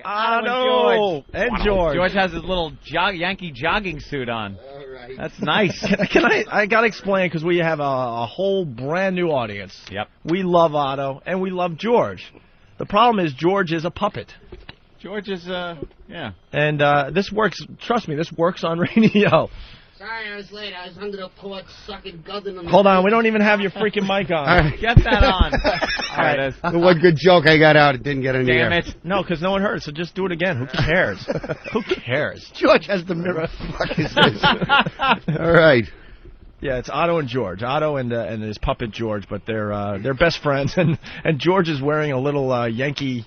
Otto and George. George has his little Yankee jogging suit on. All right. That's nice. I got to explain because we have a whole brand new audience. Yep. We love Otto and we love George. The problem is George is a puppet. George is, yeah. And this works, trust me, this works on radio. Sorry, I was late. I was under the porch sucking guzzling on the... Hold on, we don't even have your freaking mic on. Get that on. All right. The one good joke I got out, it didn't get any Damn air. it. No, because no one heard, so just do it again. Who cares? Who cares? George has the mirror. Fuck is this? All right. Yeah, it's Otto and George. Otto and his puppet George, but they're best friends, and George is wearing a little Yankee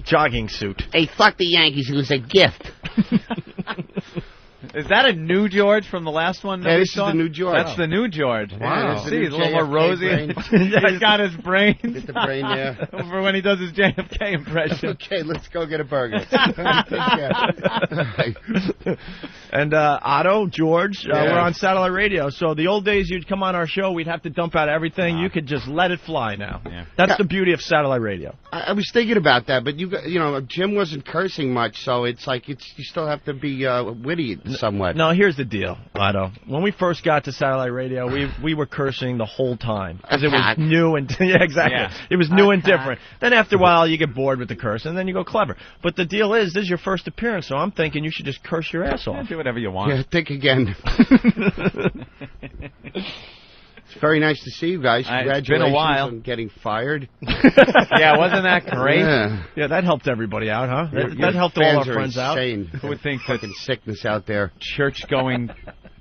jogging suit. Hey, fuck the Yankees. It was a gift. Is that a new George from the last one? Yeah, this is the new George. That's the new George. Wow. See, he's a little more rosy. Yeah, He's got his brain. Get the brain, yeah. For when he does his JFK impression. Okay, let's go get a burger. And Otto, George, Yeah. we're on satellite radio. So the old days, you'd come on our show, we'd have to dump out everything. You could just let it fly now. Yeah. That's the beauty of satellite radio. I was thinking about that, but you know, Jim wasn't cursing much, so it's like you still have to be witty somewhat. No, here's the deal, Otto. When we first got to satellite radio, we were cursing the whole time because it was new and yeah, exactly. Yeah. It was new and different. Then after a while, you get bored with the curse, and then you go clever. But the deal is, this is your first appearance, so I'm thinking you should just curse your ass off. Do whatever you want. Yeah, think again. It's very nice to see you guys. Congratulations it's been a while. on getting fired. Yeah, wasn't that great? Yeah, that helped everybody out, huh? Your That helped all our fans are friends out. insane. Who would think that Fucking sickness out there. church-going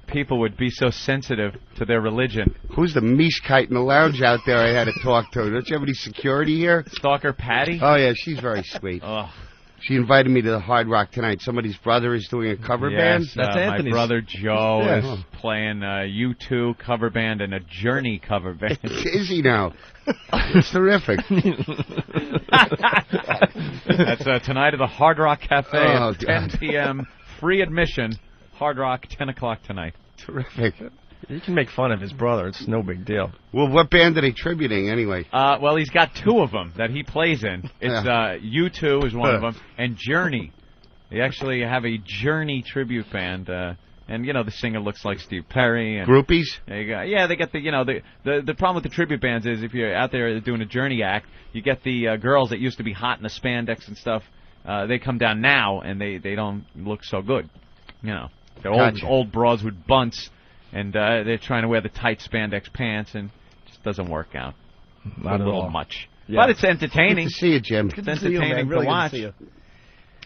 people would be so sensitive to their religion? Who's the meesh kite in the lounge out there I had to talk to? Don't you have any security here? Stalker Patty? Oh, yeah, she's very sweet. Oh. She invited me to the Hard Rock tonight. Somebody's brother is doing a cover band. Yes, That's my Anthony's. brother Joe Yeah. is playing a U2 cover band and a Journey cover band. Is he now? It's terrific. That's tonight at the Hard Rock Cafe Oh, at 10 God. p.m. Free admission. Hard Rock, 10 o'clock tonight. Terrific. You can make fun of his brother. It's no big deal. Well, what band are they tributing anyway? Well, he's got two of them that he plays in. It's U2 is one of them, and Journey. They actually have a Journey tribute band, and you know the singer looks like Steve Perry. And Groupies? There you go. Yeah, they get the problem with the tribute bands is if you're out there doing a Journey act, you get the girls that used to be hot in the spandex and stuff. They come down now and they don't look so good. You know, they're old broads with bunts. And they're trying to wear the tight spandex pants, and it just doesn't work out. Not a at little all. much. Yeah. But it's entertaining. Good to see you, Jim. It's entertaining to watch.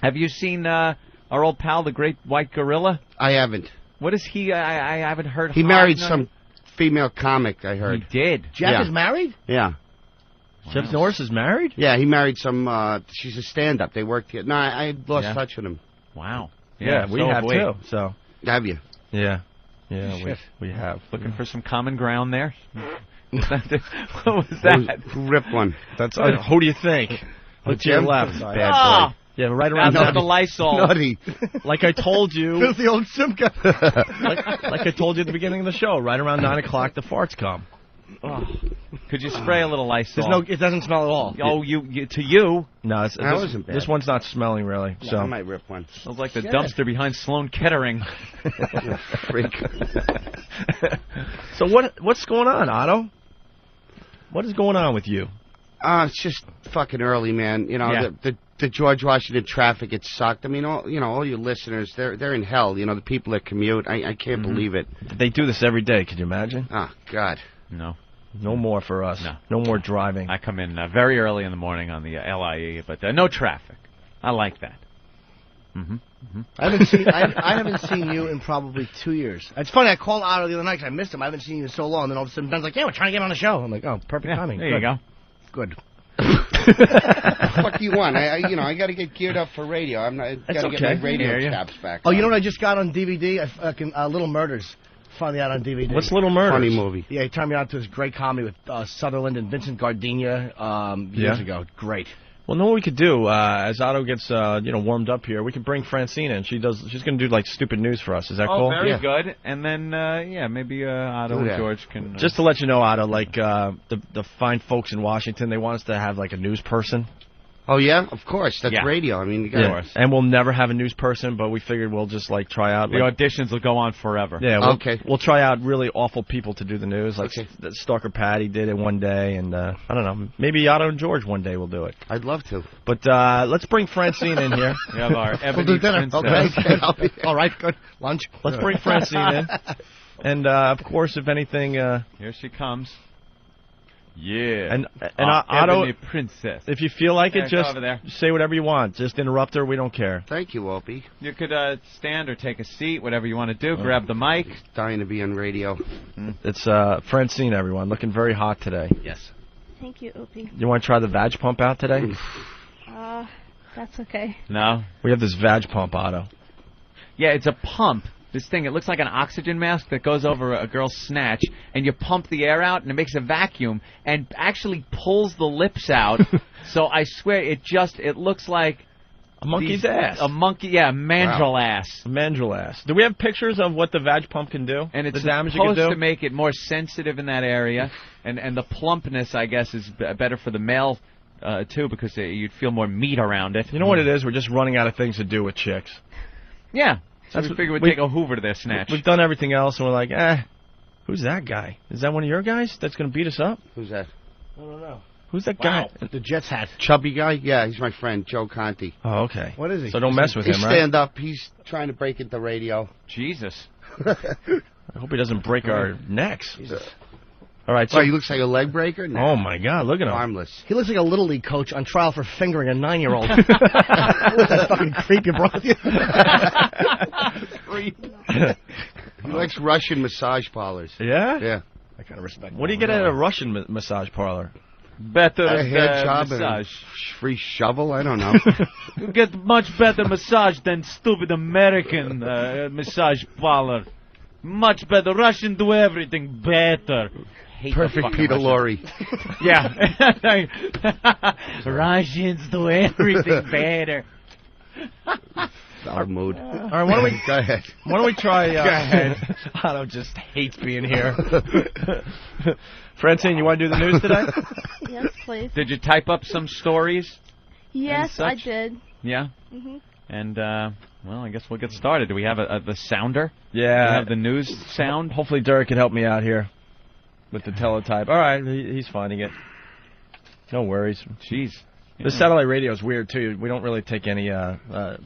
Have you seen our old pal, the Great White Gorilla? I haven't. What is he? I haven't heard. He married some female comic, I heard. He did. Jeff is married? Yeah. Jeff Norris is married? Yeah, he married some, she's a stand-up. They worked together. No, I lost touch with him. Wow. Yeah, we have too. So. Have you? Yeah. Yeah, we have. Looking for some common ground there. What was that? Who ripped one? That's who do you think? Look to your left. Bad boy. Yeah, right around That's the Lysol. Nutty. Like I told you. Filthy old Simca. like I told you at the beginning of the show. Right around 9 o'clock, the farts come. Oh. Could you spray a little Lysol? It doesn't smell at all. Oh, to you? No, wasn't bad. This one's not smelling really. No, So I might rip one. Smells like the dumpster behind Sloan Kettering. Freak. So what's going on, Otto? What is going on with you? It's just fucking early, man. You know, the George Washington traffic, it sucked. I mean, all your listeners, they're in hell. You know, the people that commute. I can't believe it. They do this every day. Could you imagine? Oh, God. No more for us. No more driving. I come in very early in the morning on the LIE, but no traffic. I like that. I haven't seen you in probably 2 years. It's funny. I called Otto the other night because I missed him. I haven't seen you in so long. Then all of a sudden Ben's like, "Yeah, we're trying to get on the show." I'm like, "Oh, perfect timing." There you go. Good. What do you want? I got to get geared up for radio. I'm not. Got to get my radio chaps back. Oh, you know what I just got on DVD? Little Murders. Finally out on DVD. What's Little Murders? Funny movie. Yeah, he turned me on to his great comedy with Sutherland and Vincent Gardenia years ago. Great. Well, know what we could do as Otto gets warmed up here? We could bring Francine in. She's going to do like stupid news for us. Is that cool? Oh, very good. And then maybe Otto and George can. Just to let you know, Otto, like the fine folks in Washington, they want us to have like a news person. Oh, yeah? Of course. That's Yeah. radio. I mean, you Yeah. got And we'll never have a news person, but we figured we'll just like try out. The Like, auditions will go on forever. yeah, Okay. We'll try out really awful people to do the news. Like Okay. Stalker Patty did it one day, and I don't know, maybe Otto and George one day will do it. I'd love to. But let's bring Francine in here. We have our We'll Ebony do dinner. Princess. Okay. All right, good. Lunch. Let's bring Francine in. And of course, if anything, Here she comes. Yeah. and Otto, Ebony Princess. if you feel like Yeah, it, go just over there. say whatever you want. Just interrupt her. We don't care. Thank you, Opie. You could stand or take a seat, whatever you want to do. Grab the mic. Dying to be on radio. It's Francine, everyone, looking very hot today. Yes. Thank you, Opie. You want to try the vag pump out today? That's okay. No? We have this vag pump, Otto. Yeah, it's a pump. This thing, it looks like an oxygen mask that goes over a girl's snatch, and you pump the air out, and it makes a vacuum, and actually pulls the lips out. So I swear, it looks like A monkey's ass. A monkey, yeah, mandrill ass. A mandrill ass. Do we have pictures of what the vag pump can do? And it's the damage it can supposed do? to make it more sensitive in that area, and the plumpness, I guess, is better for the male, too, because you'd feel more meat around it. You know what it is? We're just running out of things to do with chicks. Yeah. So That's we what- figured we'd we- take a Hoover to their snatch. We've done everything else, and we're like, who's that guy? Is that one of your guys that's going to beat us up? Who's that? I don't know. Who's that guy? The Jets hat. Chubby guy? Yeah, he's my friend, Joe Conti. Oh, okay. What is he? So don't mess with He's him, right? stand up. He's trying to break into radio. Jesus. I hope he doesn't break our necks. All right, so... So he looks like a leg breaker? No. Oh, my God, look at him. Harmless. He looks like a Little League coach on trial for fingering a 9-year-old. Who's that fucking creep you brought with you? Creep. He likes Russian massage parlors. Yeah? Yeah. I kind of respect What do you get at a Russian massage parlor? Better A hair job massage. and free shovel? I don't know. You get much better massage than stupid American massage parlor. Much better. Russian do everything better. Hate the Perfect fucking Peter Russians. Lorre. Yeah. Russians do everything better. Foul mood. All right, why don't we... Go ahead. Why don't we try... Go ahead. Otto just hates being here. Francine, you want to do the news today? Yes, please. Did you type up some stories? Yes, I such? did. Yeah. hmm And, well, I guess we'll get started. Do we have the sounder? Do we Yeah. have the news sound? Hopefully Derek can help me out here with the teletype. All right, he's finding it. No worries. Jeez. The satellite radio is weird, too. We don't really take any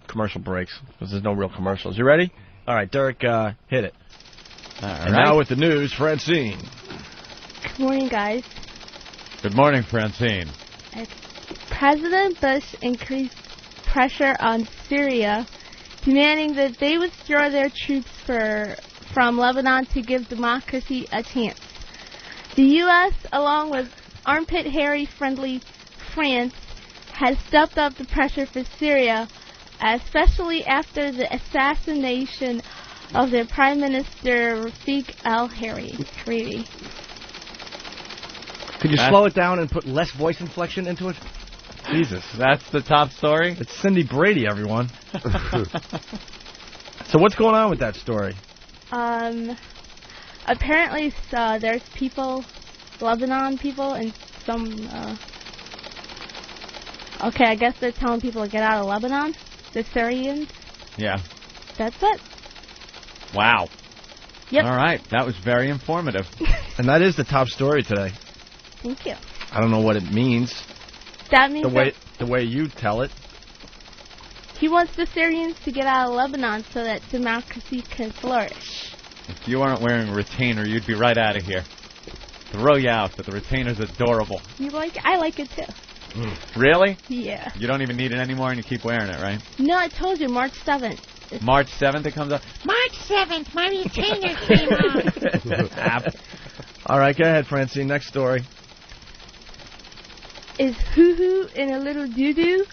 commercial breaks because there's no real commercials. You ready? All right, Derek, hit it. All And right. now with the news, Francine. Good morning, guys. Good morning, Francine. President Bush increased pressure on Syria, demanding that they withdraw their troops from Lebanon to give democracy a chance. The U.S., along with armpit hairy-friendly France, has stepped up the pressure for Syria, especially after the assassination of their Prime Minister Rafik al-Hariri. Could you slow it down and put less voice inflection into it? Jesus. That's the top story? It's Cindy Brady, everyone. So what's going on with that story? Apparently there's people, Lebanon people, and some, okay, I guess they're telling people to get out of Lebanon, the Syrians. Yeah. That's it. Wow. Yep. All right. That was very informative. And that is the top story today. Thank you. I don't know what it means. That means The way you tell it. he wants the Syrians to get out of Lebanon so that democracy can flourish. If you aren't wearing a retainer, you'd be right out of here. Throw you out, but the retainer's adorable. You like it? I like it too. Really? Yeah. You don't even need it anymore, and you keep wearing it, right? No, I told you, March 7th. March 7th it comes up. March 7th, my retainer came off. All right, go ahead, Francine. Next story. Is hoo-hoo in a little doo-doo?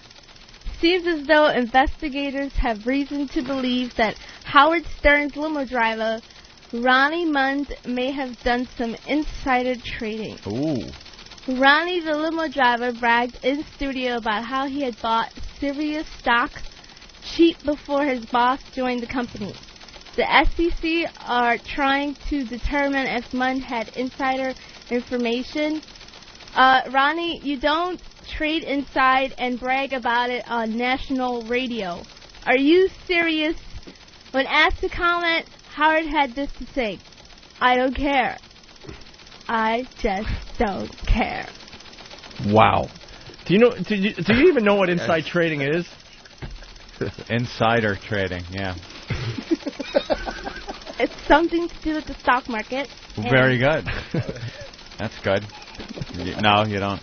Seems as though investigators have reason to believe that Howard Stern's limo driver, Ronnie Mund, may have done some insider trading. Ooh. Ronnie, the limo driver, bragged in studio about how he had bought Sirius stock cheap before his boss joined the company. The SEC are trying to determine if Mund had insider information. Ronnie, you don't trade inside and brag about it on national radio. Are you serious? When asked to comment, Howard had this to say: I don't care. I just don't care. Wow. Do you even know what inside trading is? Insider trading, yeah. It's something to do with the stock market. Very good. That's good. No, you don't.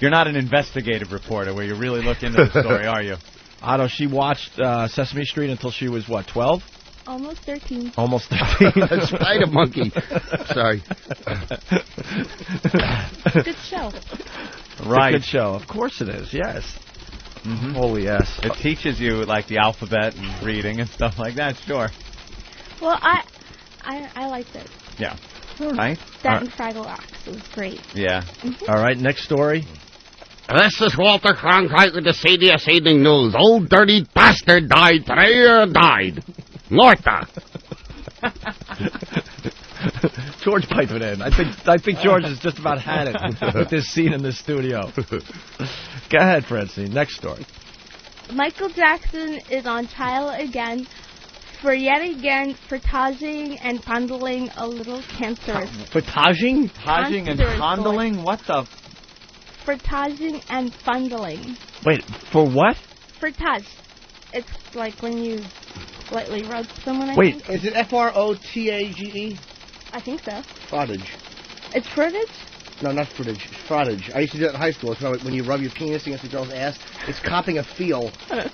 You're not an investigative reporter where you really look into the story, are you? Otto, she watched Sesame Street until she was, what, 12? Almost 13. Almost 13. Spider monkey. Sorry. Good show. Right. Good show. Of course it is, yes. Mm-hmm. Holy yes. It teaches you, like, the alphabet and reading and stuff like that, sure. Well, I liked it. Yeah. All right. That and Fraggle Rocks. It was great. Yeah. Mm-hmm. All right, next story. This is Walter Cronkite with the CBS Evening News. Old dirty bastard died today. Died. Martha. George piped it in. I think George has just about had it with this scene in the studio. Go ahead, Francine. Next story. Michael Jackson is on trial again for yet again frotaging and fondling a little cancerous. Frotaging? Hodging and Cancerous fondling? What the? Frotaging and fondling. Wait, for what? Frotage. It's like when you slightly rub someone. I Wait. think. Is it F-R-O-T-A-G-E? I think so. Frottage. It's fruitage? No, not frottage. Frottage. I used to do that in high school. It's when you rub your penis against a girl's ass. It's copping a feel and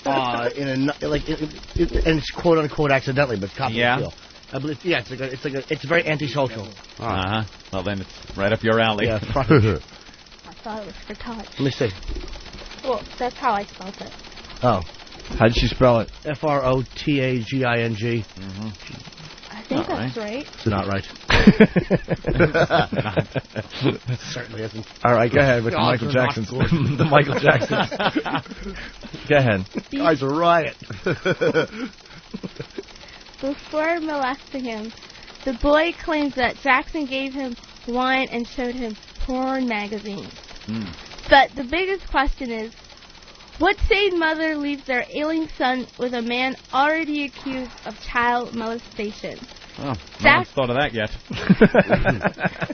it's quote unquote accidentally, but it's copping a feel. I believe. Yeah, it's very antisocial. Uh-huh. Well, then it's right up your alley. Yeah, frottage. I thought it was frottage. Let me see. Well, that's how I spelled it. Oh. How did she spell it? F-R-O-T-A-G-I-N-G. Mm-hmm. I think that's right. It's not right. Certainly isn't. All right, go ahead with the Michael Jacksons. The Michael Jacksons. Go ahead. Guys, a riot. Before molesting him, the boy claims that Jackson gave him wine and showed him porn magazines. Mm. But the biggest question is, what sane mother leaves their ailing son with a man already accused of child molestation? Oh, no one's thought of that yet.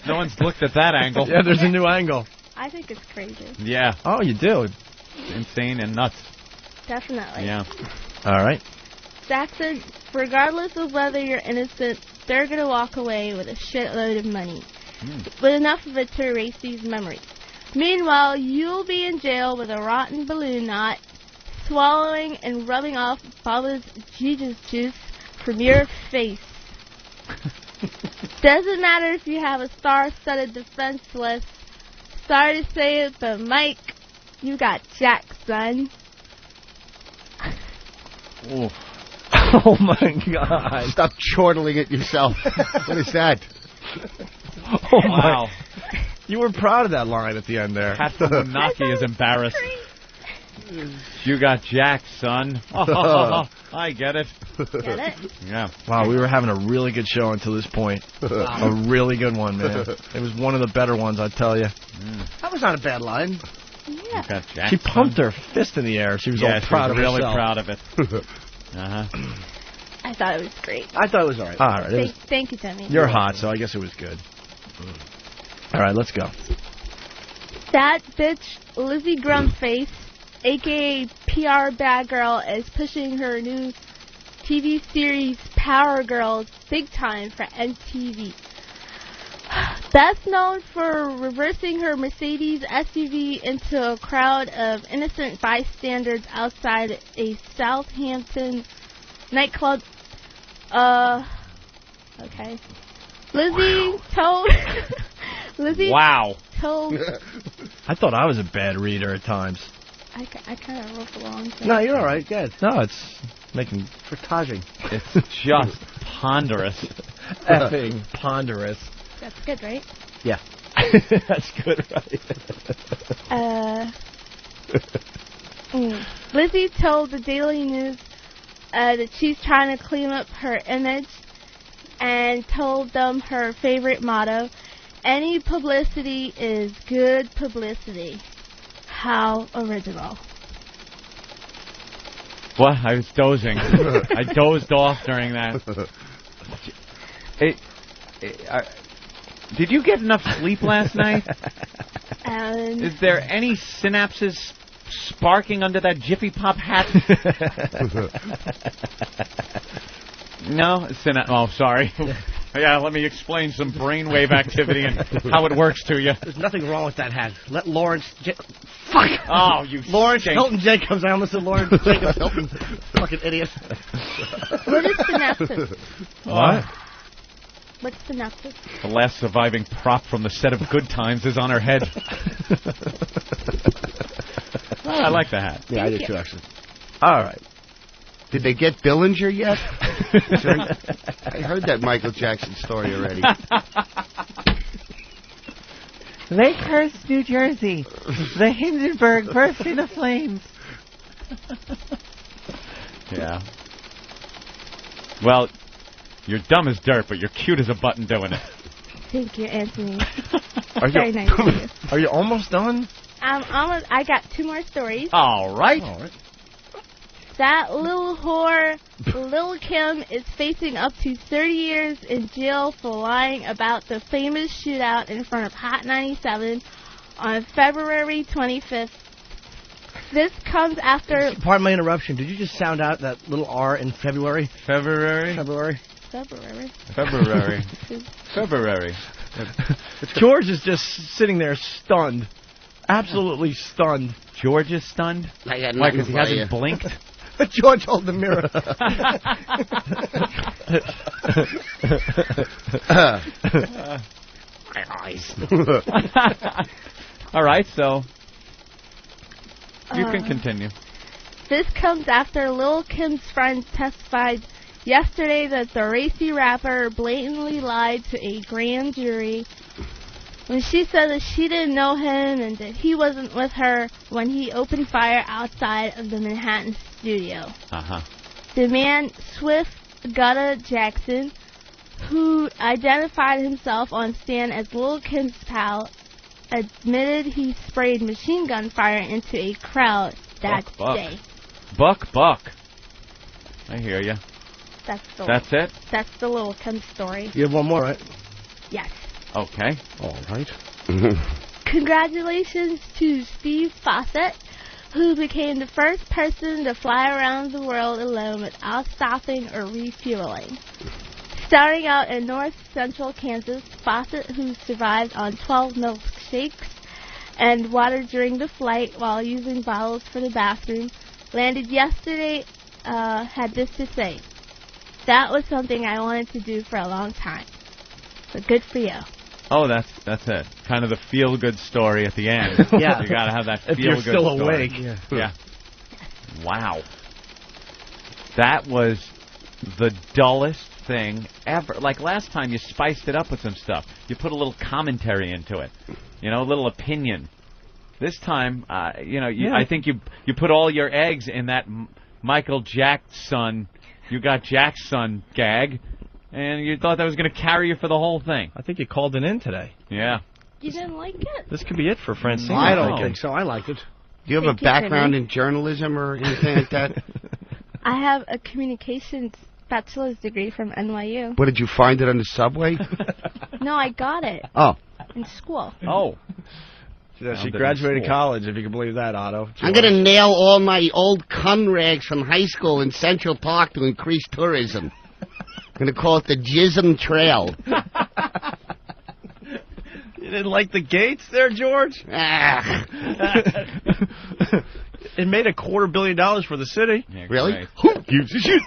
No one's looked at that angle. Yeah, there's a new angle. I think it's crazy. Yeah. Oh, you do? Insane and nuts. Definitely. Yeah. All right. Jackson, regardless of whether you're innocent, they're going to walk away with a shitload of money. But enough of it to erase these memories. Meanwhile, you'll be in jail with a rotten balloon knot, swallowing and rubbing off Baba's Jesus juice from your face. Doesn't matter if you have a star-studded defense list. Sorry to say it, but Mike, you got Jack, son. Oof. Oh, my God. Stop chortling it yourself. What is that? Oh, Wow. my. You were proud of that line at the end there. Captain Munaki is embarrassed. You got Jack, son. I get it. Get it? Yeah. Wow, we were having a really good show until this point. A really good one, man. It was one of the better ones, I tell you. That was not a bad line. Yeah. You got Jack. She pumped her fist in the air. She was all proud of really herself. proud of it. Uh-huh. I thought it was great. I thought it was all right. All right. It was, Thank you, Timmy. you're hot, so I guess it was good. All right, let's go. That bitch, Lizzie Grumface, a.k.a. PR Bad Girl, is pushing her new TV series Power Girls big time for MTV. Best known for reversing her Mercedes SUV into a crowd of innocent bystanders outside a Southampton nightclub. Okay. Lizzie told... Lizzie Wow. told... I thought I was a bad reader at times. I kind of rolled along. So. No, you're all right. Good. No, it's making Frotaging. It's just ponderous. effing ponderous. That's good, right? Yeah. That's good, right? Lizzie told the Daily News that she's trying to clean up her image and told them her favorite motto, any publicity is good publicity. How original. What? I was dozing. I dozed off during that. Did you get enough sleep last night? Is there any synapses sparking under that Jiffy Pop hat? No? Oh, sorry. Yeah, let me explain some brainwave activity and how it works to you. There's nothing wrong with that hat. Let Lawrence... Fuck! Oh, you Lawrence stink. Hilton Jacobs. I almost said Lawrence Jacobs Hilton. Fucking idiot. What is synapses? What? What's synapses? The last surviving prop from the set of Good Times is on her head. Oh, I like the hat. Yeah, I did too, actually. All right. Did they get Billinger yet? I heard that Michael Jackson story already. Lakehurst, New Jersey. The Hindenburg burst into flames. Yeah. Well, you're dumb as dirt, but you're cute as a button doing it. Thank you, Anthony. Are Very nice of you. Are you almost done? I got 2 more stories. All right. That little whore, Lil Kim, is facing up to 30 years in jail for lying about the famous shootout in front of Hot 97 on February 25th. This comes after... Pardon my interruption. Did you just sound out that little R in February? February. George is just sitting there stunned. Absolutely stunned. George is stunned? I got Why, nothing because he for hasn't you. blinked? George, hold the mirror. My eyes. All right, so you can continue. This comes after Lil Kim's friends testified yesterday that the racy rapper blatantly lied to a grand jury when she said that she didn't know him and that he wasn't with her when he opened fire outside of the Manhattan studio. Uh-huh. The man, Swift Gutta Jackson, who identified himself on stand as Lil Kim's pal, admitted he sprayed machine gun fire into a crowd that day. Buck. I hear you. That's it? That's the Lil Kim story. You have one more, right? Yes. Okay. All right. Congratulations to Steve Fawcett, who became the first person to fly around the world alone without stopping or refueling. Starting out in north-central Kansas, Fawcett, who survived on 12 milkshakes and water during the flight while using bottles for the bathroom, landed yesterday, had this to say: "That was something I wanted to do for a long time. So good for you." Oh, that's it. Kind of the feel-good story at the end. Yeah. You got to have that If feel-good you're still story. awake. Yeah. Wow. That was the dullest thing ever. Like last time, you spiced it up with some stuff. You put a little commentary into it. You know, a little opinion. This time, I think you put all your eggs in that Michael Jackson, you got Jackson gag, and you thought that was going to carry you for the whole thing. I think you called it in today. Yeah. You didn't like it? This could be it for Francine. I don't think so. I liked it. Do you have Thank a you, background Jimmy. in journalism or anything like that? I have a communications bachelor's degree from NYU. What, did you find it on the subway? No, I got it Oh. in school. Oh. She graduated college, if you can believe that, Otto. I'm going to nail all my old cum rags from high school in Central Park to increase tourism. I'm going to call it the Jizzm Trail. You didn't like the gates there, George? Ah. It made $250 million for the city. Yeah, Really? great. Who gives a shit?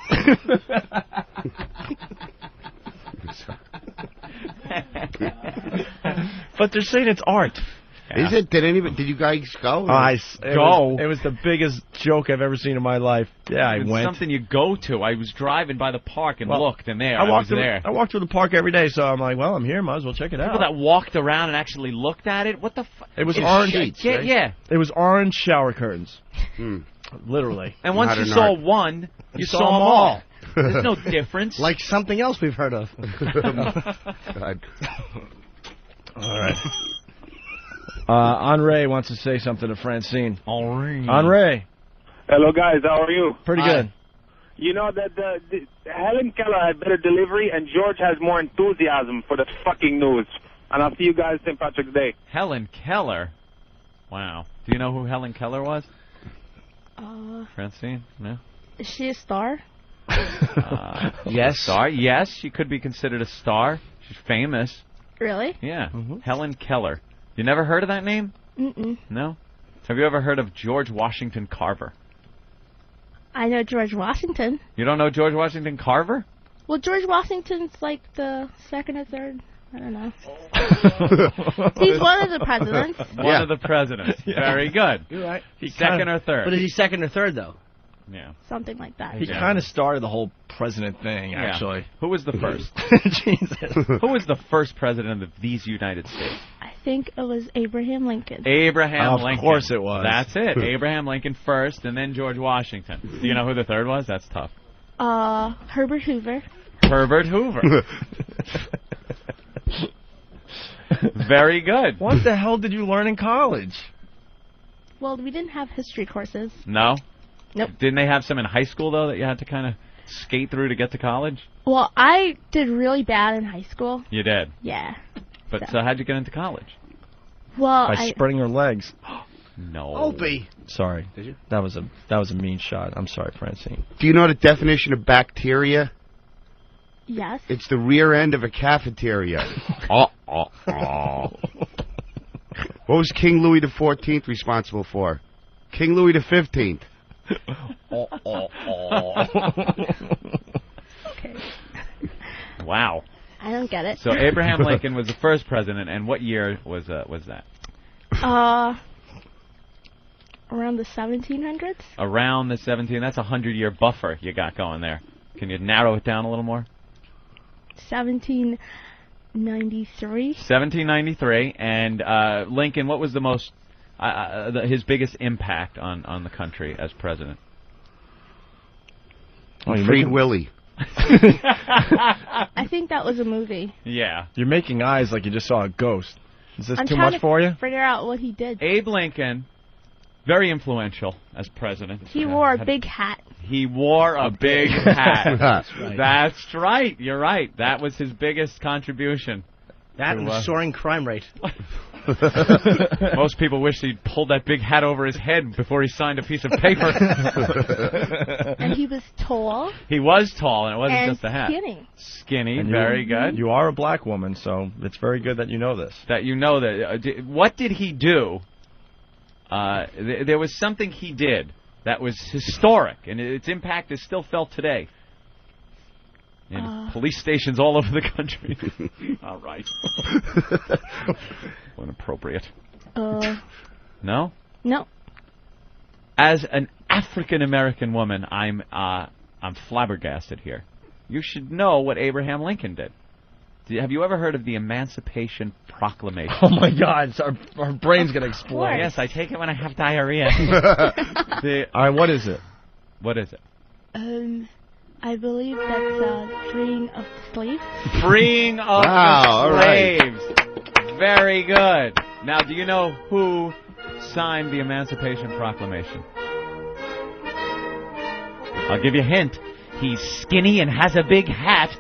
But they're saying it's art. Is it? Did you guys go? It was the biggest joke I've ever seen in my life. Yeah, It's I went. something you go to. I was driving by the park and looked, and I was there. I walked through the park every day, so I'm like, well, I'm here. Might as well check it out. People that walked around and actually looked at it. What the fuck? It was orange. sheets, Yeah, right? yeah. It was orange shower curtains. Literally. And once you Modern saw art. one, you saw saw them them all. all. There's no difference. Like something else we've heard of. God. All right. Henri wants to say something to Francine. Henri. Hello, guys. How are you? Pretty good. You know that Helen Keller had better delivery and George has more enthusiasm for the fucking news. And I'll see you guys St. Patrick's Day. Helen Keller? Wow. Do you know who Helen Keller was? Francine? No? Is she a star? Yes. Star? Yes, she could be considered a star. She's famous. Really? Yeah. Helen Keller. You never heard of that name? Mm-mm. No? Have you ever heard of George Washington Carver? I know George Washington. You don't know George Washington Carver? Well, George Washington's like the second or third. I don't know. He's one of the presidents. One of the presidents. Very good. You're right. He's Second or third? But is he second or third, though? Yeah. Something like that. He kind of started the whole president thing, actually. Who was the first? Jesus. Who was the first president of these United States? I think it was Abraham Lincoln. Abraham Lincoln. Of course it was. That's it. Abraham Lincoln first, and then George Washington. Do you know who the third was? That's tough. Herbert Hoover. Herbert Hoover. Very good. What the hell did you learn in college? Well, we didn't have history courses. No? Nope. Didn't they have some in high school, though, that you had to kind of skate through to get to college? Well, I did really bad in high school. You did? Yeah. But so how'd you get into college? Well, By spreading her legs. No. Opie. Sorry. Did you? That was a mean shot. I'm sorry, Francine. Do you know the definition of bacteria? Yes. It's the rear end of a cafeteria. What was King Louis XIV responsible for? King Louis XV. Okay. Wow. I don't get it. So Abraham Lincoln was the first president, and what year was that? Around the 1700s? Around the 17. That's a 100-year buffer you got going there. Can you narrow it down a little more? 1793. 1793, and Lincoln. What was the most his biggest impact on the country as president? Freed Willie. I think that was a movie. Yeah. You're making eyes like you just saw a ghost. Is this I'm too trying much to for you? Figure out what he did. Abe Lincoln, very influential as president. He wore a big hat. He wore a big hat. That's right. That's right. You're right. That was his biggest contribution. That and the soaring crime rate. Most people wish he'd pulled that big hat over his head before he signed a piece of paper. And he was tall. He was tall, and it wasn't and just a hat. Skinny. Skinny, And very good. You are a black woman, so it's very good that you know this. That you know that. What did he do? There was something he did that was historic, and its impact is still felt today. In police stations all over the country. All right. Inappropriate. No? No. As an African American woman, I'm flabbergasted here. You should know what Abraham Lincoln did. Have you ever heard of the Emancipation Proclamation? Oh my God! Our brain's gonna explode. Yes, I take it when I have diarrhea. All right, what is it? What is it? I believe that's freeing of the slaves. Freeing of the slaves. Very good. Now, do you know who signed the Emancipation Proclamation? I'll give you a hint. He's skinny and has a big hat.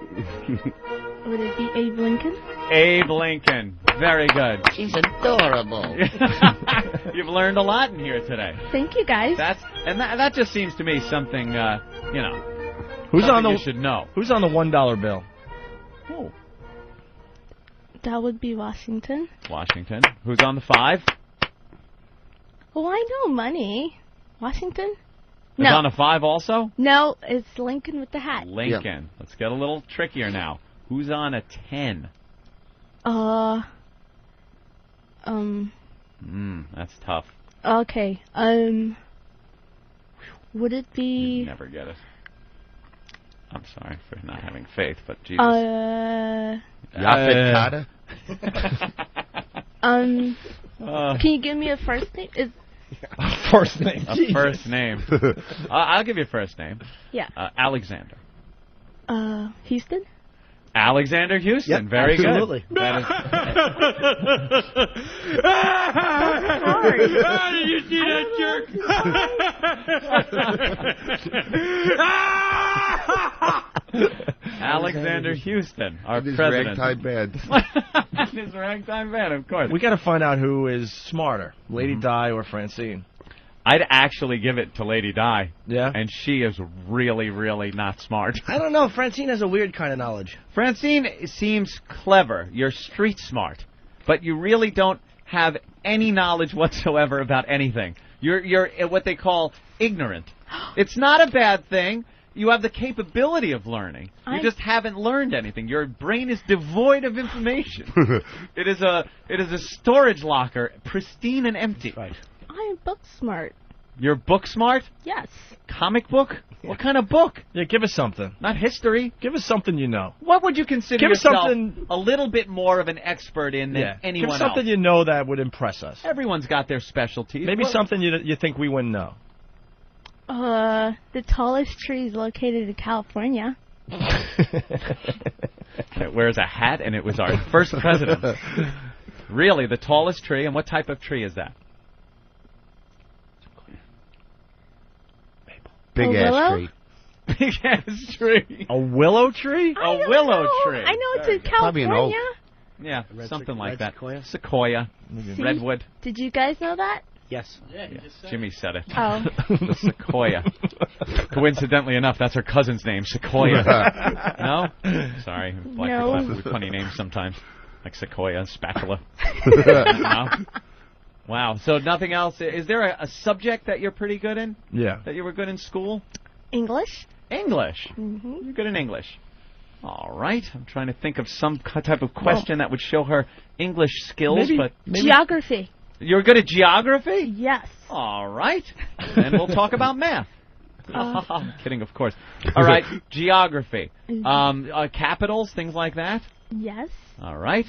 Would it be Abe Lincoln? Abe Lincoln. Very good. She's adorable. You've learned a lot in here today. Thank you, guys. That just seems to me something, you know. Who's on the? You should know. Who's on the $1 bill? Oh. That would be Washington. Washington. Who's on the 5? Oh, I know money. Washington? Is on a 5 also? No, it's Lincoln with the hat. Lincoln. Yep. Let's get a little trickier now. Who's on a 10? That's tough. Okay. Would it be? You'd never get it. I'm sorry for not having faith, but Jesus. Yaphet Kata? Can you give me a first name? First name. A first name. I'll give you a first name. Yeah. Alexander. Houston? Alexander Houston. Yep, Very absolutely. good. That is, Did you see that jerk? Alexander Houston, our His president. ragtime band. His ragtime band, of course. We got to find out who is smarter, Lady Di or Francine. I'd actually give it to Lady Di. Yeah? And she is really, really not smart. I don't know. Francine has a weird kind of knowledge. Francine seems clever. You're street smart. But you really don't have any knowledge whatsoever about anything. You're what they call ignorant. It's not a bad thing. You have the capability of learning. You just haven't learned anything. Your brain is devoid of information. It is a storage locker, pristine and empty. Right. I am book smart. You're book smart? Yes. Comic book? What kind of book? Yeah, give us something. Not history. Give us something you know. What would you consider Give us yourself something- a little bit more of an expert in than anyone Give us something else? you know that would impress us. Everyone's got their specialties. Maybe something you think we wouldn't know. The tallest tree is located in California. It wears a hat, and it was our first president. Really, the tallest tree, and what type of tree is that? Big ass tree. Big ass tree. A willow tree? A willow tree. I know it's in Probably an oak. California. Yeah, something like that. Sequoia? Sequoia. See? Redwood. Did you guys know that? Yes. Yeah, Jimmy said it. Oh. The Sequoia. Coincidentally enough, that's her cousin's name, Sequoia. No? Sorry. Black people have funny names sometimes. Like Sequoia and Spatula. No? Wow. So nothing else. Is there a subject that you're pretty good in? Yeah. That you were good in school? English. English. Mm-hmm. You're good in English. All right. I'm trying to think of some type of question that would show her English skills, but Geography. You're good at geography? Yes. All right. And we'll talk about math. I'm kidding, of course. All right. Geography. Capitals, things like that? Yes. All right.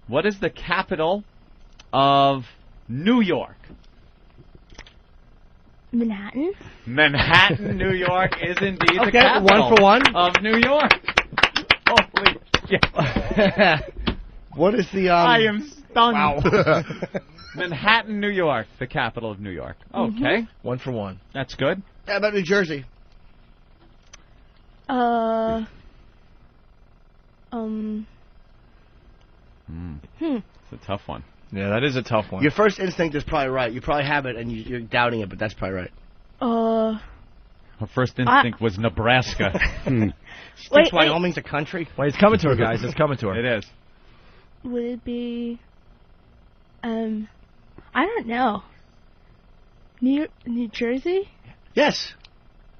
What is the capital of New York? Manhattan. Manhattan, New York is indeed the Okay, capital 1 for 1. of New York. Holy shit. What is the I am stunned. Wow. Manhattan, New York, the capital of New York. Okay. 1 for 1. That's good. How about New Jersey? It's a tough one. Yeah, that is a tough one. Your first instinct is probably right. You probably have it, and you're doubting it, but that's probably right. Her first instinct was Nebraska. Wait, Wyoming's a country? Wait, it's coming to her, guys. It's coming to her. It is. Would it be? I don't know. New Jersey? Yes.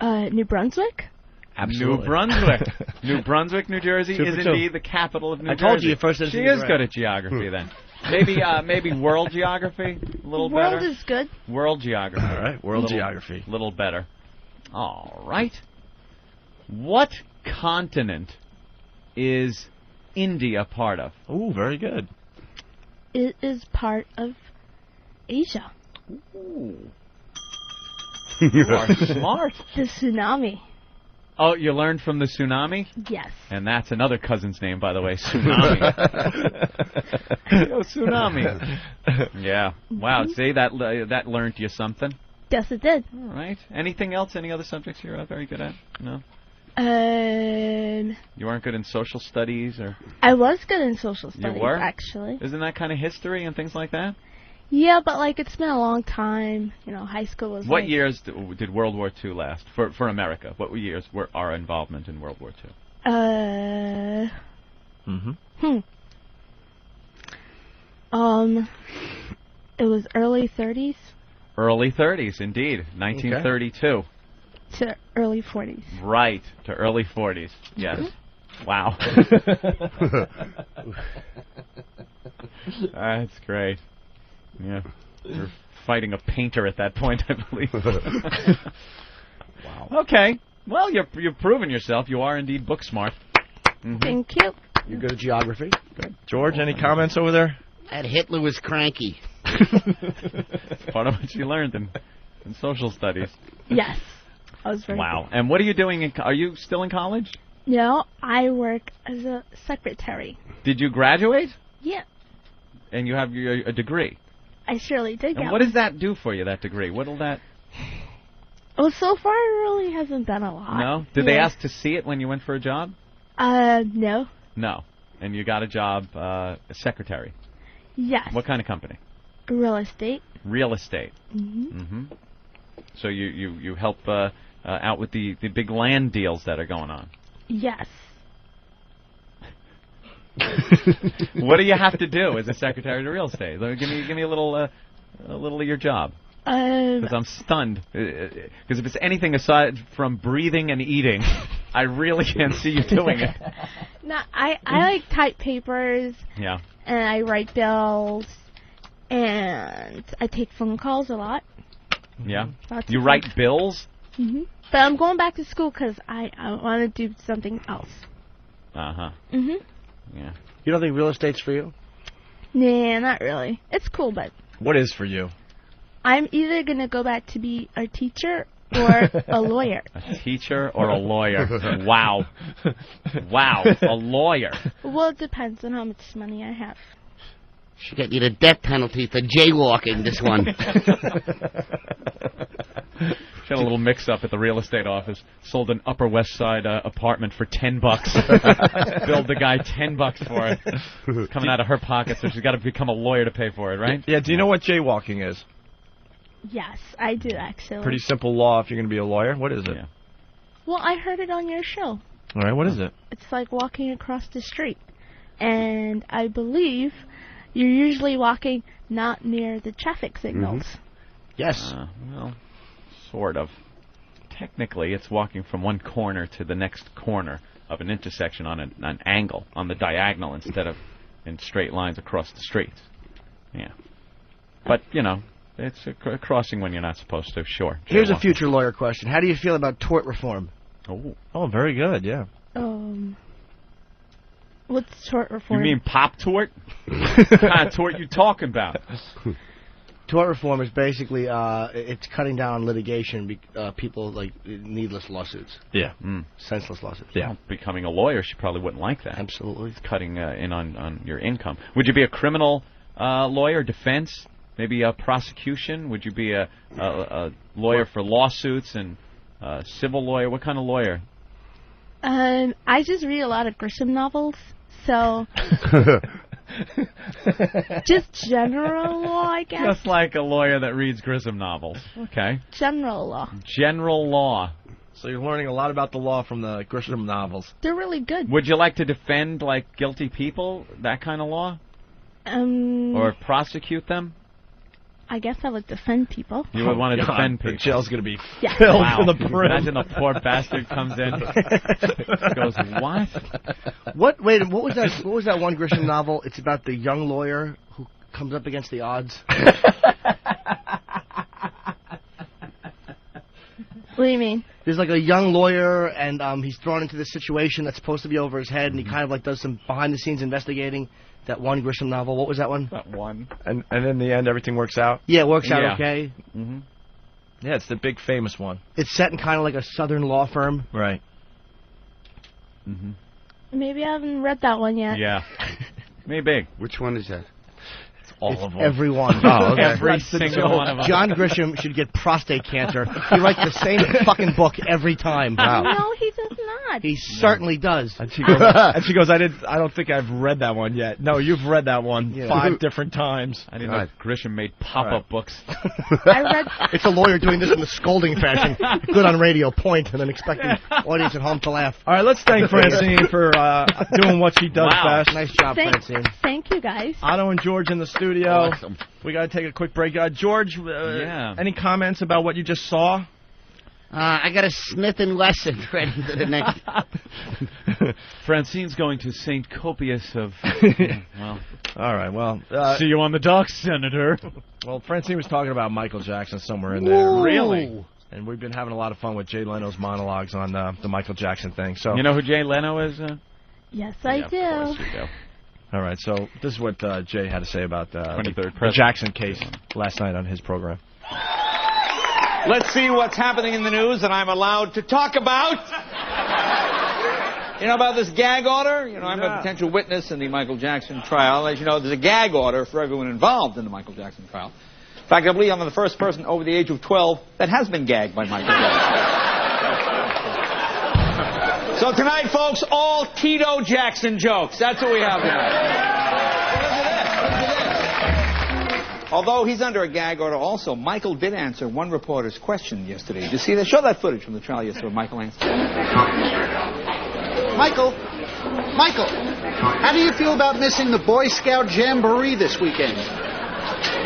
New Brunswick? Absolutely. New Brunswick. New Brunswick, New Jersey 2 for is 2. indeed the capital of New Jersey. I told you your first She instinct is is right. good at geography then. Maybe world geography a little World better. is good. World geography. All right, world geography. A little better. All right. What continent is India part of? Ooh, very good. It is part of Asia. Ooh. You are smart. The tsunami. Oh, you learned from the tsunami? Yes. And that's another cousin's name, by the way, Tsunami. Yo, Tsunami. Yeah. Wow, see, that learned you something. Yes, it did. All right. Anything else? Any other subjects you're very good at? No? You weren't good in social studies? Or I was good in social studies, You were? actually. Isn't that kind of history and things like that? Yeah, but, like, it's been a long time. You know, high school was What like... years did World War II last for America? What years were our involvement in World War II? It was early 30s Early 30s, indeed. 1932. to early 40s. Right, to early 40s. Yes. Wow. That's great. Yeah. You're fighting a painter at that point, I believe. Wow. Okay. Well, you've proven yourself. You are indeed book smart. Thank you. You're good at geography. Good. George, any comments over there? And Hitler was cranky. Part of what you learned in social studies. Yes. I was very Wow. And what are you doing? Are you still in college? No, I work as a secretary. Did you graduate? Yeah, And you have a degree. I surely did. And what does that do for you, that degree? What'll that... Well, so far it really hasn't done a lot. No? Did they ask to see it when you went for a job? No. No. And you got a job, secretary. Yes. What kind of company? Real estate. Real estate. Mm-hmm. Mm-hmm. So you help out with the big land deals that are going on. Yes. What do you have to do as a secretary of real estate? Give me a little of your job. Because I'm stunned. Because if it's anything aside from breathing and eating, I really can't see you doing it. No, I like type papers. Yeah. And I write bills. And I take phone calls a lot. Yeah. Lots You of write fun. bills? Mm-hmm. But I'm going back to school because I want to do something else. Uh-huh. Mm-hmm. Yeah. You don't think real estate's for you? Nah, not really. It's cool, but What is for you? I'm either going to go back to be a teacher or a lawyer. A teacher or a lawyer? Wow. Wow. A lawyer. Well, it depends on how much money I have. Should get you the death penalty for jaywalking, this one. She had a little mix-up at the real estate office. Sold an Upper West Side apartment for $10. Billed the guy $10 for it. It's coming out of her pocket, so she's got to become a lawyer to pay for it, right? Yeah, do you know what jaywalking is? Yes, I do, actually. Pretty simple law if you're going to be a lawyer. What is it? Yeah. Well, I heard it on your show. All right, what is it? It's like walking across the street. And I believe you're usually walking not near the traffic signals. Yes. Well, sort of. Technically, it's walking from one corner to the next corner of an intersection on an angle, on the diagonal, instead of in straight lines across the street. Yeah. But, you know, it's a crossing when you're not supposed to, sure. Here's a Jaywalking. future lawyer question. How do you feel about tort reform? Oh, very good, yeah. What's tort reform? You mean pop tort? What kind of tort you talking about? Tort reform is basically it's cutting down on litigation, people like needless lawsuits. Yeah. Senseless lawsuits. Yeah. Well, becoming a lawyer, she probably wouldn't like that. Absolutely. It's cutting in on your income. Would you be a criminal lawyer, defense, maybe a prosecution? Would you be a lawyer for lawsuits and civil lawyer? What kind of lawyer? I just read a lot of Grisham novels, so just general law, I guess. Just like a lawyer that reads Grissom novels. Okay. General law. General law. So you're learning a lot about the law from the Grisham novels. They're really good. Would you like to defend, like, guilty people, that kind of law? Or prosecute them? I guess I would defend people. You would want to defend The people. jail's going to be Yeah. filled Wow. to the brim. Imagine the poor bastard comes in, goes, what? What was that? What was that one Grisham novel? It's about the young lawyer who comes up against the odds. What do you mean? There's like a young lawyer, and he's thrown into this situation that's supposed to be over his head, and he kind of like does some behind-the-scenes investigating. That one Grisham novel. What was that one? That one. And in the end, everything works out? Yeah, it works out Yeah. okay. Mm-hmm. Yeah, it's the big famous one. It's set in kind of like a southern law firm. Right. Mm-hmm. Maybe I haven't read that one yet. Yeah. Maybe. Which one is that? All It's of them. everyone. Oh, okay. Every single one of them. John Grisham should get prostate cancer. He writes the same fucking book every time. No, he does not. He certainly does. And she goes, I don't think I've read that one yet. No, you've read that one Yeah. 5 different times. I didn't know Grisham made pop-up books. I read. It's a lawyer doing this in the scolding fashion. Good on radio, point, and then expecting audience at home to laugh. All right, let's thank Francine for doing what she does Wow. best. Nice job, Francine. Thank you, guys. Otto and George in the studio. Awesome. We got to take a quick break. George, Yeah. any comments about what you just saw? I got a Smith & Wesson ready for the next... Francine's going to St. Copious of... well, All right, well... see you on the docks, Senator. Well, Francine was talking about Michael Jackson somewhere in there. Really? And we've been having a lot of fun with Jay Leno's monologues on the Michael Jackson thing. So You know who Jay Leno is? Yes, I Yeah, do. Of course you do. All right, so this is what Jay had to say about the 23rd the president. Jackson case last night on his program. Let's see what's happening in the news that I'm allowed to talk about. You know about this gag order? You know, I'm a potential witness in the Michael Jackson trial. As you know, there's a gag order for everyone involved in the Michael Jackson trial. In fact, I believe I'm the first person over the age of 12 that has been gagged by Michael Jackson. So tonight, folks, all Tito Jackson jokes. That's what we have tonight. Although he's under a gag order also, Michael did answer one reporter's question yesterday. Did you see that? Show that footage from the trial yesterday. Michael answered. Michael, how do you feel about missing the Boy Scout Jamboree this weekend?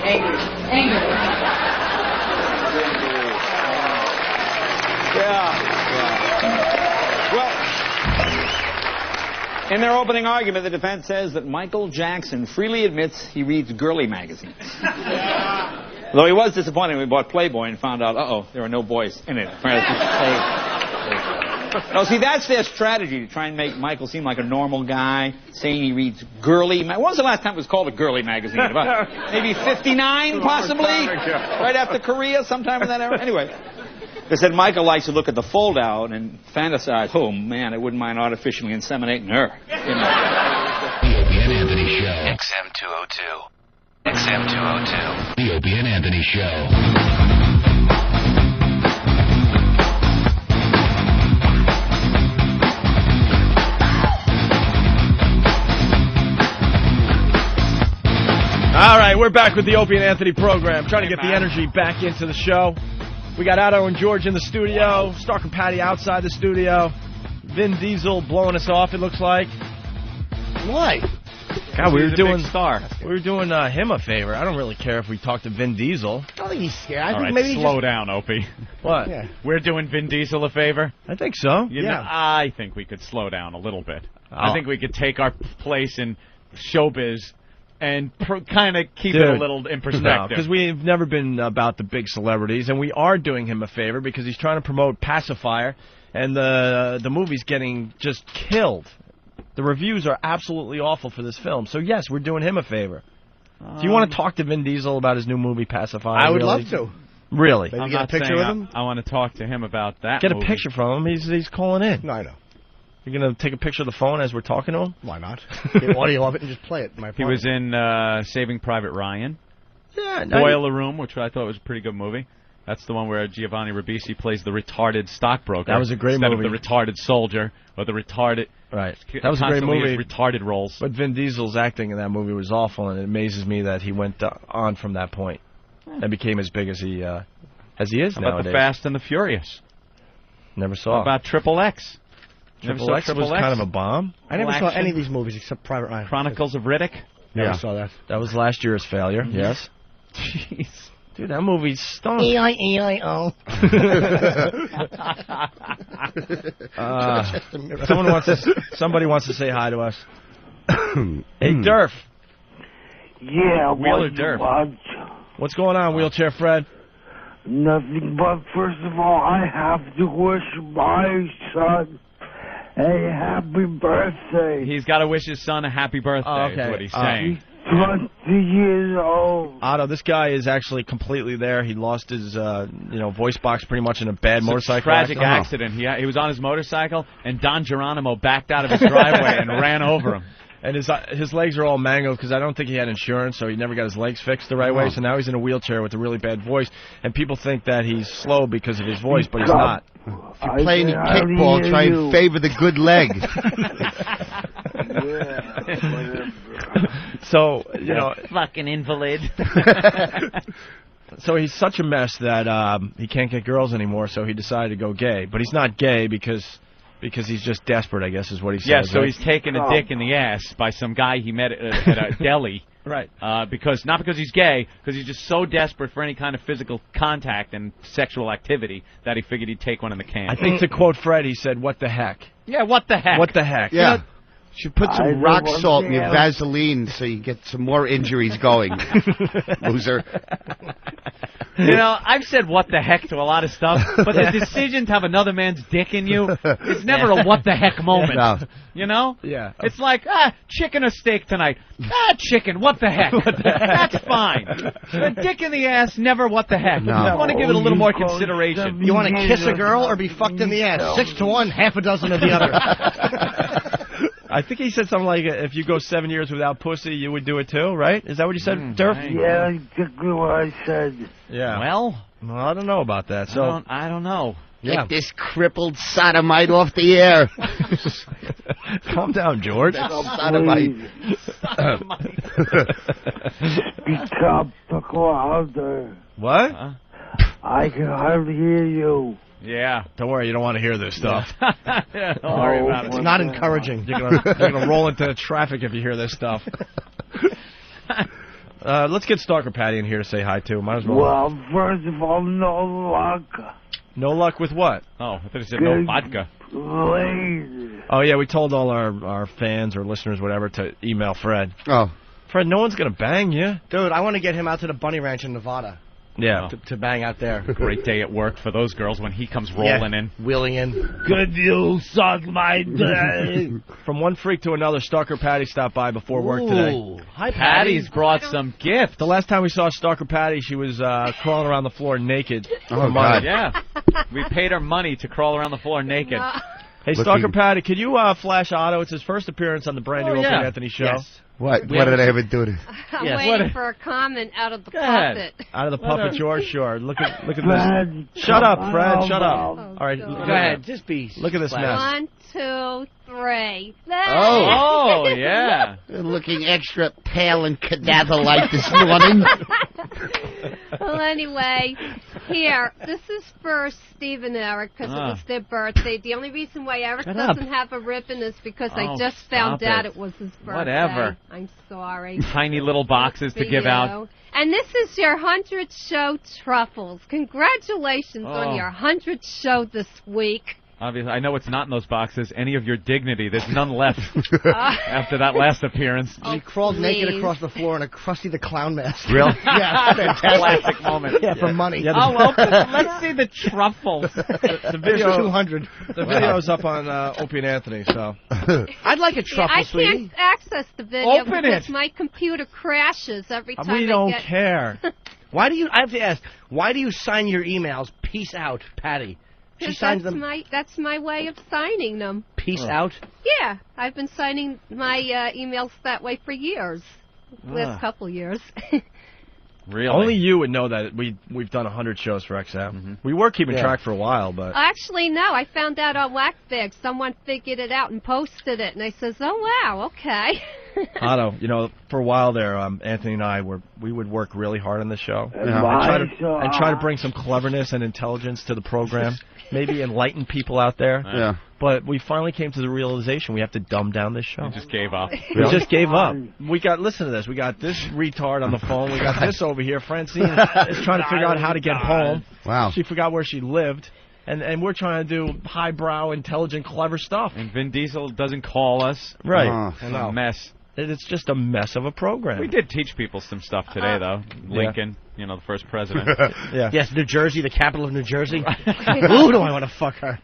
Angry. Yeah. Well, in their opening argument, the defense says that Michael Jackson freely admits he reads girly magazines. Though he was disappointed when we bought Playboy and found out, there are no boys in it. No, see, that's their strategy, to try and make Michael seem like a normal guy, saying he reads girly. When was the last time it was called a girly magazine? About maybe 59, possibly? Right after Korea, sometime in that era? Anyway, they said Michael likes to look at the fold-out and fantasize, oh, man, I wouldn't mind artificially inseminating her. You know. The Opie and Anthony Show. XM202. The Opie and Anthony Show. All right, we're back with the Opie and Anthony program, trying to get the energy back into the show. We got Otto and George in the studio, Stark and Patty outside the studio, Vin Diesel blowing us off, it looks like. Why? God, we were doing star. Him a favor. I don't really care if we talk to Vin Diesel. I don't think he's scared. I All think right, maybe slow down, Opie. What? Yeah. We're doing Vin Diesel a favor? I think so. You know, I think we could slow down a little bit. I think we could take our place in showbiz and kind of keep it a little in perspective. No, because we've never been about the big celebrities, and we are doing him a favor because he's trying to promote Pacifier, and the movie's getting just killed. The reviews are absolutely awful for this film. So, yes, we're doing him a favor. Do you want to talk to Vin Diesel about his new movie, Pacifier? I would love to. Really? Maybe get a picture with him? I want to talk to him about that Get movie. a picture from him. He's calling in. No, I know. You're going to take a picture of the phone as we're talking to him? Why not? Get audio of it and just play it. He was in Saving Private Ryan. Yeah. Boiler Room, which I thought was a pretty good movie. That's the one where Giovanni Ribisi plays the retarded stockbroker. That was a great movie. movie. Instead of the retarded soldier or the retarded... Right. That was a great movie. Retarded roles. But Vin Diesel's acting in that movie was awful, and it amazes me that he went on from that point and became as big as he is How nowadays. about the Fast and the Furious? Never saw. How about Triple X? Triple X was kind of a bomb. I never saw any of these movies except Private Ryan. Chronicles of Riddick? Never saw that. That was last year's failure, yes. Jeez. Dude, that movie stunk. E-I-E-I-O. Somebody wants to say hi to us. Hey, Durf. Yeah, Wheeler Durf. What's going on, Wheelchair Fred? Nothing but, first of all, I have to wish my son a happy birthday. He's got to wish his son a happy birthday, is what he's saying. He's 20 years old. Otto, this guy is actually completely there. He lost his, voice box pretty much in a bad motorcycle tragic accident. He was on his motorcycle, and Don Geronimo backed out of his driveway and ran over him. And his legs are all mangled because I don't think he had insurance, so he never got his legs fixed the right way. So now he's in a wheelchair with a really bad voice, and people think that he's slow because of his voice, but he's not. If you play any kickball, try and favor the good leg. So, fucking invalid. So he's such a mess that he can't get girls anymore, so he decided to go gay. But he's not gay because he's just desperate, I guess is what he says. Yeah, so right? he's taking a dick in the ass by some guy he met at a deli. Right. Not because he's gay, because he's just so desperate for any kind of physical contact and sexual activity that he figured he'd take one in the can. I think to quote Fred, he said, "What the heck?" Yeah, what the heck? What the heck? Yeah. Should put some rock salt in your Vaseline so you get some more injuries going, loser. I've said what the heck to a lot of stuff, but the decision to have another man's dick in you is never a what the heck moment. No. You know? Yeah. It's like, chicken or steak tonight. Chicken, what the heck? That's fine. A dick in the ass, never what the heck. No. You want to give it a little more consideration. You want to kiss a girl or be fucked in the ass? 6 to 1, half a dozen of the other. I think he said something like, if you go 7 years without pussy, you would do it too, right? Is that what you said, Durf? Yeah, exactly what I said. Yeah. Well, I don't know about that. So I don't know. Get this crippled sodomite off the air. Calm down, George. Sodomite. Stop talking louder. What? I can hardly hear you. Yeah. Don't worry, you don't want to hear this stuff. Yeah, don't worry about it. It's not encouraging. You're gonna roll into traffic if you hear this stuff. Let's get Stalker Patty in here to say hi too. Might as well. Well, first of all, no luck. No luck with what? Oh, I thought he said no vodka. Lazy. Oh yeah, we told all our fans or listeners, whatever, to email Fred. Oh. Fred, no one's gonna bang you. Dude, I want to get him out to the Bunny Ranch in Nevada. Yeah. To bang out there. Great day at work for those girls when he comes rolling in. Wheeling in. Could you suck my dick? From one freak to another, Stalker Patty stopped by before work today. Hi, Patty's brought some gifts. The last time we saw Stalker Patty, she was crawling around the floor naked. Oh, God. Yeah. We paid her money to crawl around the floor naked. Hey, Stalker Patty, could you flash Otto? It's his first appearance on the brand new Opie and Anthony show. Yes. What did I ever do to? I'm Yes. waiting for a comment out of the puppet. Out of the puppet, George? Sure. Look at this. Shut up, Fred. Shut up. Oh, All right. God. Go ahead. Just be. Look at this mess. 1, 2, 3. Oh, yeah. Looking extra pale and cadaver-like this morning. Well, anyway, here, this is for Steve and Eric because it was their birthday. The only reason why Eric doesn't have a ribbon is because I just found out it was his birthday. Whatever. I'm sorry. Tiny little boxes to give out. And this is your 100th show truffles. Congratulations on your 100th show this week. Obviously, I know it's not in those boxes. Any of your dignity. There's none left after that last appearance. He crawled naked across the floor in a Krusty the Clown mask. Really? Yeah, fantastic. Classic moment. Yeah, for money. Yeah, Well, let's see the truffles. The video, 200. The video's up on Opie and Anthony, so. I'd like a truffle, I sweetie. can't access the video Open because it. my computer crashes every time We I don't get... care. Why do you? I have to ask. Why do you sign your emails? Peace out, Patty. She 'Cause signs them. That's my way of signing them. Peace out. Yeah, I've been signing my emails that way for years. Last couple years. Really? Only you would know that we've done 100 shows for XM. We were keeping track for a while, but Actually, no. I found out on Whackbag. Someone figured it out and posted it, and I says, "Oh wow, okay." Otto, for a while there, Anthony and I we would work really hard on the show and try to bring some cleverness and intelligence to the program, maybe enlighten people out there. Yeah. But we finally came to the realization we have to dumb down this show. You just gave up. We just gave up. Listen to this. We got this retard on the phone. We got this over here. Francine is trying to figure out how to get home. Wow. She forgot where she lived. And we're trying to do highbrow, intelligent, clever stuff. And Vin Diesel doesn't call us. Right. It's a mess. It's just a mess of a program. We did teach people some stuff today, though. Lincoln, the first president. Yeah. Yes, New Jersey, the capital of New Jersey. Ooh, do I want to fuck her?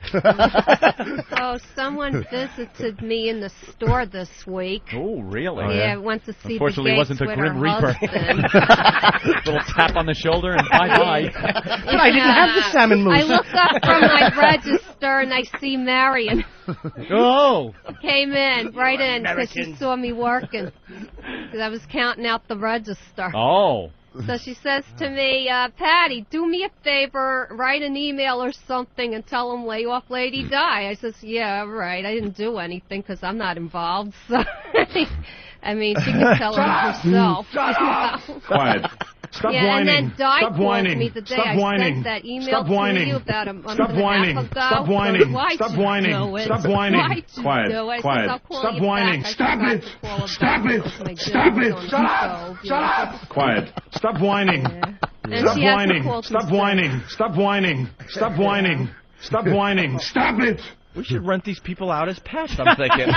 Oh, someone visited me in the store this week. Oh, really? Yeah, went to see Unfortunately, the it wasn't Gates a with Grim her Reaper. husband. Little tap on the shoulder and bye-bye. I didn't have the salmon mousse. I look up from my register and I see Marion. Oh! Came in, right in, because she saw me working. Because I was counting out the register. Oh. So she says to me, Patty, do me a favor, write an email or something and tell them lay off Lady Di. I says, yeah, right. I didn't do anything because I'm not involved. So, I mean, she can tell them herself. Quiet. Stop yeah, whining. and then Di Stop called whining. me the day Stop I whining. sent that email Stop whining. to you about a month Stop and a whining. half ago. Stop whining. Why'd Stop you whining. do it? Stop whining. Why'd you Quiet. do it? Quiet. I'll call Stop you whining. back. Stop I it. forgot to call her Stop back it. because my Stop dinner it. was on Shut the up. stove, Shut up. Quiet. Stop whining. And Stop she has to whining. call Stop to whining. Stop whining. Stop whining. Stop whining. Stop it. We should rent these people out as pets, I'm thinking.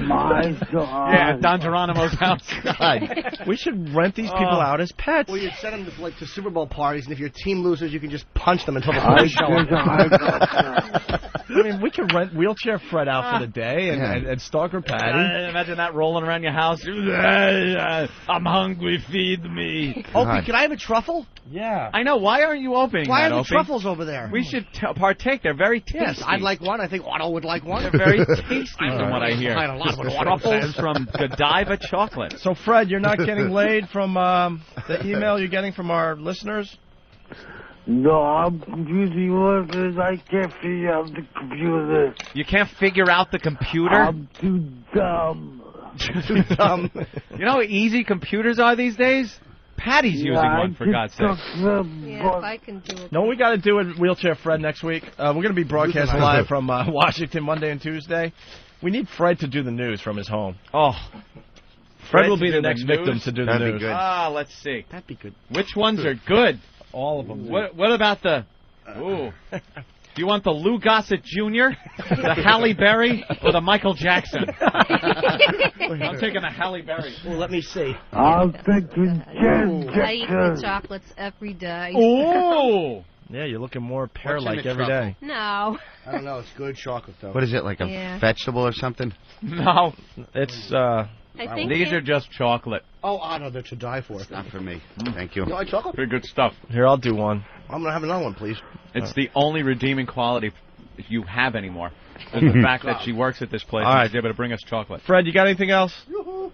My God. Yeah, Don Geronimo's house. God. We should rent these people out as pets. Well, you'd send them to Super Bowl parties, and if your team loses, you can just punch them until the police show up. I mean, we could rent Wheelchair Fred out for the day and Stalker Patty. Imagine that rolling around your house. I'm hungry, feed me. Opie, can I have a truffle? Yeah. I know. Why aren't you opening Why that, are the Opie? truffles over there? We should partake. They're very tasty. Yes, I'd like one. I think Otto would like one. They're very tasty from what I hear. I a lot of what Otto Truffles says. from Godiva chocolate. So, Fred, you're not getting laid from the email you're getting from our listeners? No, I'm using one because I can't figure out the computer. You can't figure out the computer? I'm too dumb. Too dumb. You know how easy computers are these days? Patty's using one, for God's sake. Yeah, if I can do it. No, we got to do it, Wheelchair Fred, next week. We're going to be broadcasting live from Washington Monday and Tuesday. We need Fred to do the news from his home. Oh. Fred will be the next victim to do the That'd be news. good. Let's see. That'd be good. Which ones are good? All of them. What about the... Ooh. Do you want the Lou Gossett Jr., the Halle Berry, or the Michael Jackson? I'm taking the Halle Berry. Well, let me see. I'll take the I eat the chocolates every day. Ooh! Yeah, you're looking more What's in pear-like the every day. No. I don't know. It's good chocolate, though. What is it, like a Yeah. vegetable or something? No. It's, I think These are just chocolate. Oh, Otto, they're to die for. Not for me. Thank you. You like chocolate? Pretty good stuff. Here, I'll do one. I'm going to have another one, please. It's the only redeeming quality if you have anymore. Is the fact that she works at this place All and right. she's able to bring us chocolate. Fred, you got anything else? No,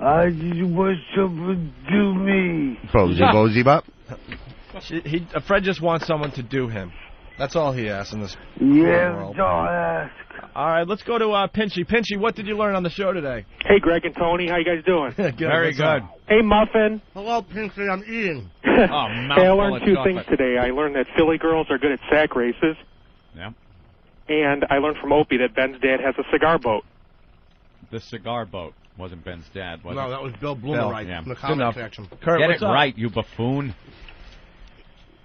I just want someone to do me. Bozy bop. Fred just wants someone to do him. That's all he asks in this Yeah, world. don't ask. All right, let's go to Pinchy. Pinchy, what did you learn on the show today? Hey, Greg and Tony, how you guys doing? Good, Very what's good. up? Hey, Muffin. Hello, Pinchy. I'm eating. Oh, Hey, I mouthful learned of two chocolate. things today. I learned that Philly girls are good at sack races, Yeah. and I learned from Opie that Ben's dad has a cigar boat. The cigar boat wasn't Ben's dad, was No, it? that was Bill Bloomerite yeah. from the Good comic enough. section. Kurt, Get what's it up? right, you buffoon.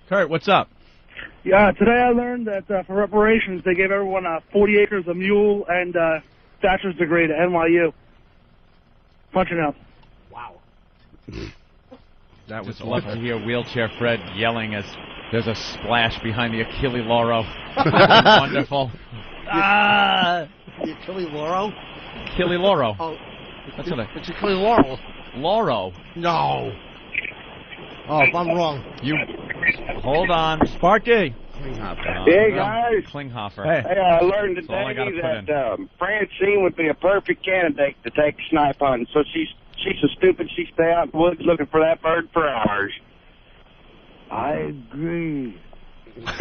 Kurt, what's up? Yeah, today I learned that for reparations, they gave everyone 40 acres, a mule, and bachelor's degree to NYU. Punching out. Wow. That was Just love to hear Wheelchair Fred yelling as there's a splash behind the Achille Lauro. Wonderful. The Achille Lauro? Achille Lauro. Oh, That's what I... it's Achille Laurel. Lauro. No. Oh, if I'm wrong. You... Hold on. Sparky. Hey, guys. Klinghoffer. Hey, I learned That's all I gotta today put that Francine would be a perfect candidate to take snipe hunting. So she's so stupid she stay out in the woods looking for that bird for hours. I agree.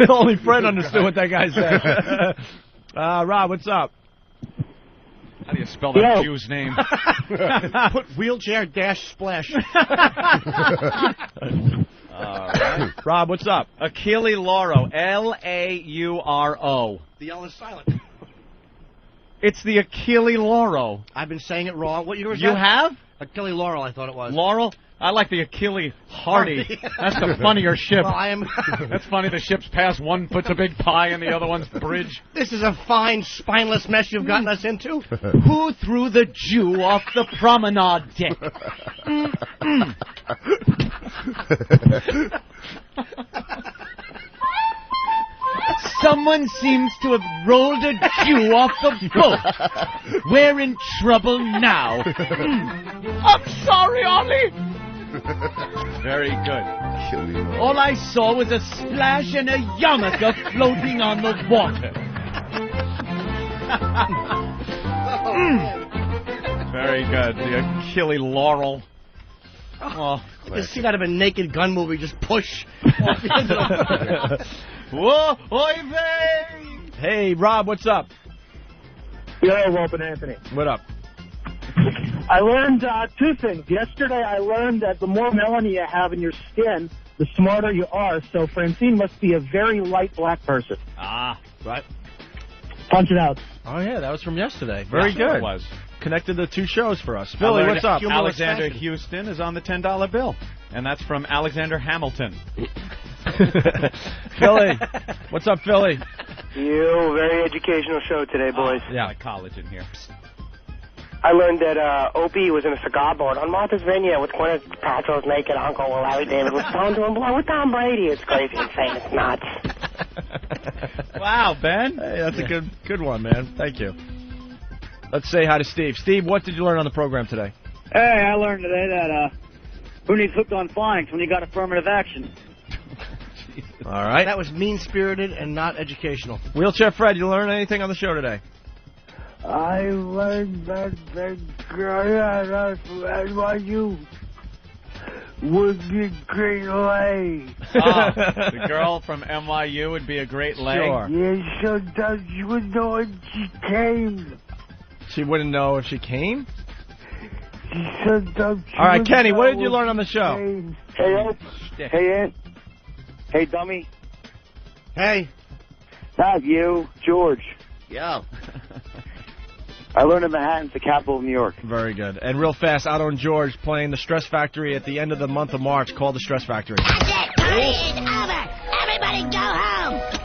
Only Fred understood what that guy said. Rob, what's up? How do you spell that Jew's name? Put wheelchair-splash. All right. Rob, what's up? Achille Lauro. Lauro. The L is silent. It's the Achille Lauro. I've been saying it wrong. What year was You that? have? Achille Laurel, I thought it was. Laurel? I like the Achille Hardy. That's the funnier ship. Well, I am. That's funny. The ships pass. One puts a big pie and the other one's bridge. This is a fine, spineless mess you've gotten us into. Who threw the Jew off the promenade deck? Someone seems to have rolled a Jew off the boat. We're in trouble now. I'm sorry, Ollie. Very good. All I saw was a splash and a yarmulke floating on the water. Very good. The Achille Laurel. Oh, You see that of a Naked Gun movie, just push. Whoa, oy vey! Hey, Rob, what's up? Yo, Rob and Anthony. What up? I learned two things. Yesterday I learned that the more melanin you have in your skin, the smarter you are. So Francine must be a very light black person. Ah, right. Punch it out. Oh, yeah, that was from yesterday. Very Yeah, good. it was. Connected the two shows for us. Philly, what's up? Alexander Houston is on the $10 bill. And that's from Alexander Hamilton. Philly. What's up, Philly? You, very educational show today, boys. Yeah, like college in here. I learned that Opie was in a cigar boat on Martha's Vineyard with Gwyneth Paltrow's naked uncle while Larry David was thrown to him below with Tom Brady. It's crazy, insane, it's nuts. Wow, Ben. Hey, that's a good one, man. Thank you. Let's say hi to Steve. Steve, what did you learn on the program today? Hey, I learned today that who needs hooked on phonics when you got affirmative action? All right. That was mean-spirited and not educational. Wheelchair Fred, you learn anything on the show today? I learned that the girl from NYU would be great lay. The girl from NYU would be a great lay? Sure. Yeah, sometimes you would know when she came. She wouldn't know if she came? Sometimes All right, Kenny, what did you learn on the show? Hey, Ope. Hey, Ant. Hey, dummy. Hey. Not you, George. Yo. I learned in Manhattan's the capital of New York. Very good. And real fast, Otto and George playing the Stress Factory at the end of the month of March, called the Stress Factory. That's it. Party is over. Everybody go home.